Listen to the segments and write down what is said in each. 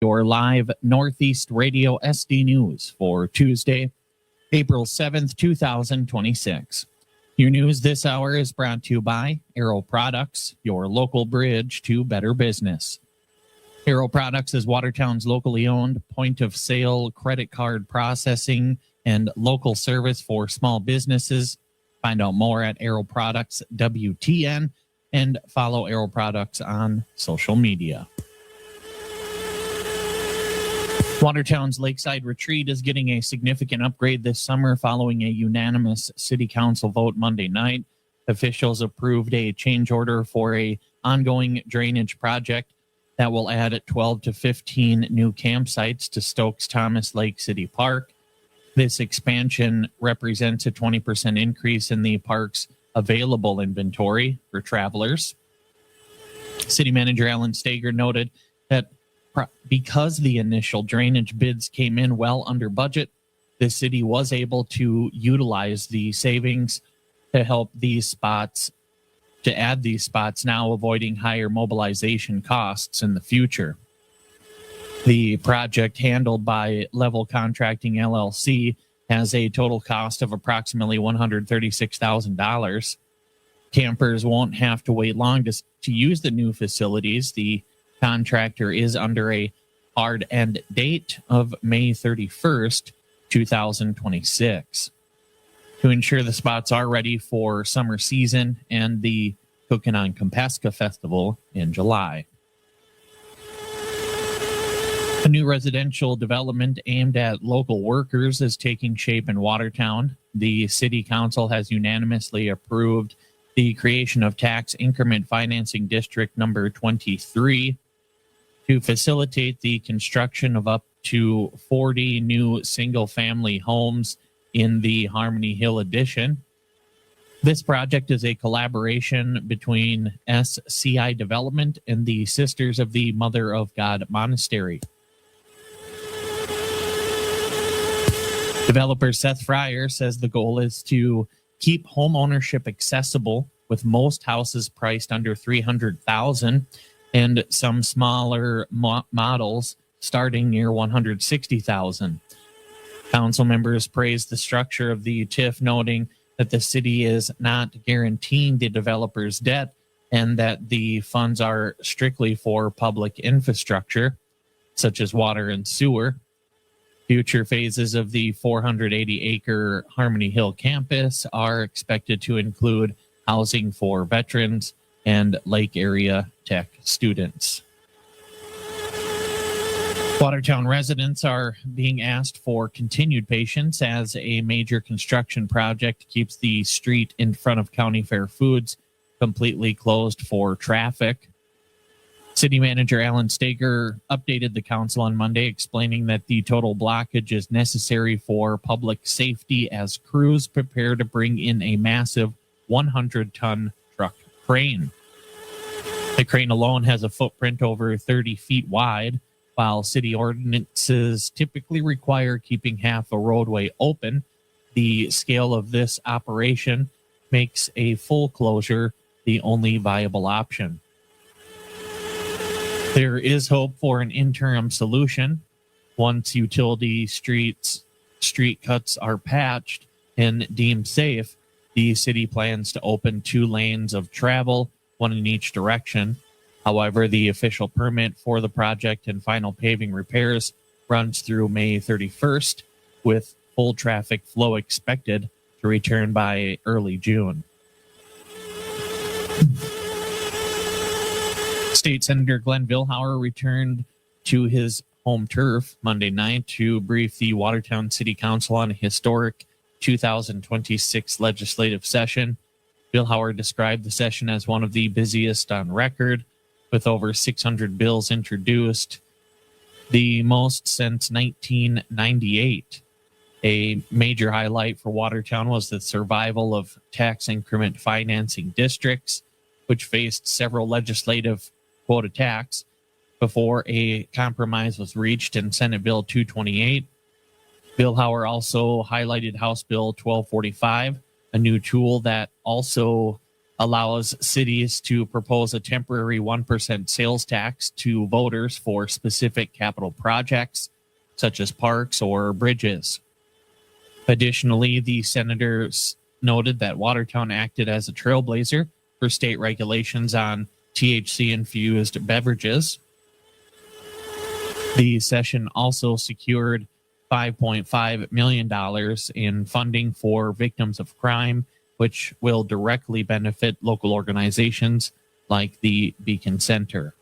Your live Northeast Radio SD News for Tuesday, April 7th, 2026. Your news this hour is brought to you by Aero Products, your local bridge to better business. Aero Products is Watertown's locally owned point-of-sale credit card processing and local service for small businesses. Find out more at Aero Products WTN and follow Aero Products on social media. Watertown's Lakeside Retreat is getting a significant upgrade this summer following a unanimous city council vote Monday night. Officials approved a change order for an ongoing drainage project that will add 12 to 15 new campsites to Stokes Thomas Lake City Park. This expansion represents a 20% increase in the park's available inventory for travelers. City Manager Alan Stager noted that because the initial drainage bids came in well under budget, the city was able to utilize the savings to help these spots, to add these spots now, avoiding higher mobilization costs in the future. The project, handled by Level Contracting LLC, has a total cost of approximately $136,000. Campers won't have to wait long to use the new facilities. The contractor is under a hard end date of May 31st, 2026. To ensure the spots are ready for summer season and the Cookin on Kampeska festival in July. A new residential development aimed at local workers is taking shape in Watertown. The City Council has unanimously approved the creation of Tax Increment Financing District number 23 to facilitate the construction of up to 40 new single-family homes in the Harmony Hill Addition. This project is a collaboration between SCI Development and the Sisters of the Mother of God Monastery. Developer Seth Fryer says the goal is to keep home ownership accessible, with most houses priced under $300,000 and some smaller models starting near $160,000. Council members praised the structure of the TIF, noting that the city is not guaranteeing the developer's debt and that the funds are strictly for public infrastructure, such as water and sewer. Future phases of the 480-acre Harmony Hill campus are expected to include housing for veterans and Lake Area Tech students. Watertown residents are being asked for continued patience as a major construction project keeps the street in front of County Fair Foods completely closed for traffic. City Manager Alan Stager updated the council on Monday, explaining that the total blockage is necessary for public safety as crews prepare to bring in a massive 100-ton truck crane. The crane alone has a footprint over 30 feet wide, while city ordinances typically require keeping half a roadway open. The scale of this operation makes a full closure the only viable option. There is hope for an interim solution. Once utility street cuts are patched and deemed safe, the city plans to open 2 lanes of travel, one in each direction. However, the official permit for the project and final paving repairs runs through May 31st, with full traffic flow expected to return by early June. State Senator Glenn Vilhauer returned to his home turf Monday night to brief the Watertown City Council on a historic 2026 legislative session. Vilhauer described the session as one of the busiest on record, with over 600 bills introduced, the most since 1998. A major highlight for Watertown was the survival of tax increment financing districts, which faced several legislative quote attacks before a compromise was reached in Senate Bill 228. Vilhauer also highlighted House Bill 1245, a new tool that also allows cities to propose a temporary 1% sales tax to voters for specific capital projects, such as parks or bridges. Additionally, the senators noted that Watertown acted as a trailblazer for state regulations on THC-infused beverages. The session also secured $5.5 million in funding for victims of crime, which will directly benefit local organizations like the Beacon Center.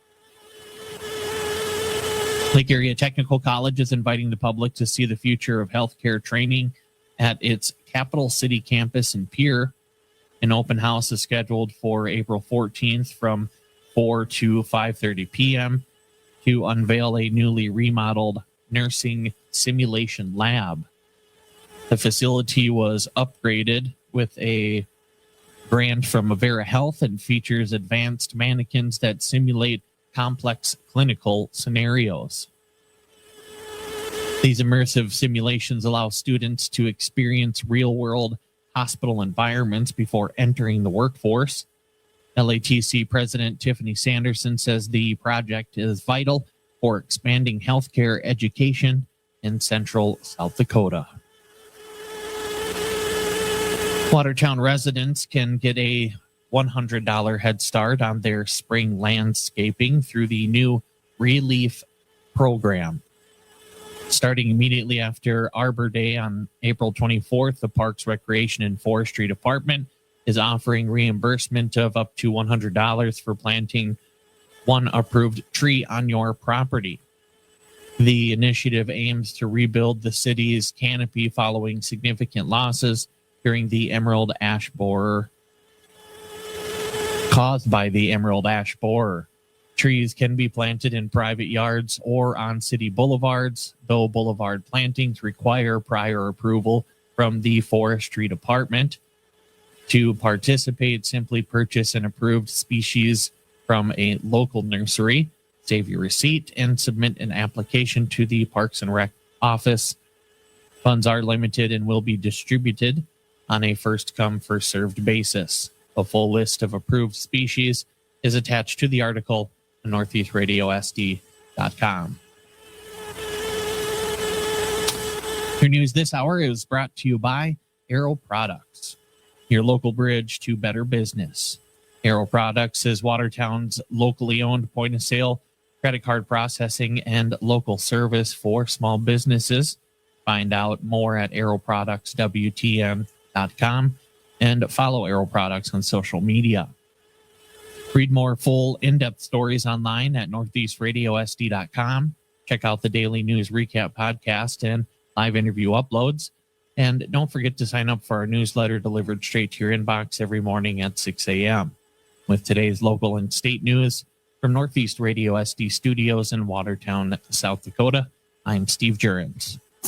Lake Area Technical College is inviting the public to see the future of healthcare training at its Capital City campus in Pierre. An open house is scheduled for April 14th from 4 to 5:30 p.m. to unveil a newly remodeled nursing simulation lab. The facility was upgraded with a grant from Avera Health and features advanced mannequins that simulate complex clinical scenarios. These immersive simulations allow students to experience real-world hospital environments before entering the workforce. LATC President Tiffany Sanderson says the project is vital for expanding healthcare education in central South Dakota. Watertown residents can get a $100 head start on their spring landscaping through the new Relief program. Starting immediately after Arbor Day on April 24th, the Parks, Recreation, and Forestry Department is offering reimbursement of up to $100 for planting one approved tree on your property. The initiative aims to rebuild the city's canopy following significant losses during the emerald ash borer caused by the emerald ash borer. Trees can be planted in private yards or on city boulevards, though boulevard plantings require prior approval from the Forestry Department. To participate, simply purchase an approved species from a local nursery, save your receipt, and submit an application to the Parks and Rec office. Funds are limited and will be distributed on a first-come, first-served basis. A full list of approved species is attached to the article on northeastradiosd.com. Your news this hour is brought to you by Aero Products, your local bridge to better business. Aero Products is Watertown's locally owned point-of-sale, credit card processing, and local service for small businesses. Find out more at aeroproductswtn.com and follow Aero Products on social media. Read more full, in-depth stories online at northeastradiosd.com. Check out the daily news recap podcast and live interview uploads. And don't forget to sign up for our newsletter delivered straight to your inbox every morning at 6 a.m. With today's local and state news from Northeast Radio SD Studios in Watertown, South Dakota, I'm Steve Jurens. A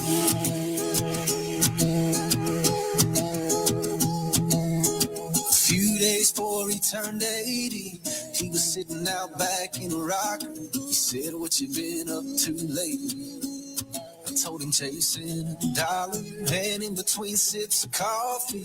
few days before he turned 80, he was sitting out back in a rocker. He said, "What you been up to lately?" I told him, chasing a dollar, and in between sips of coffee.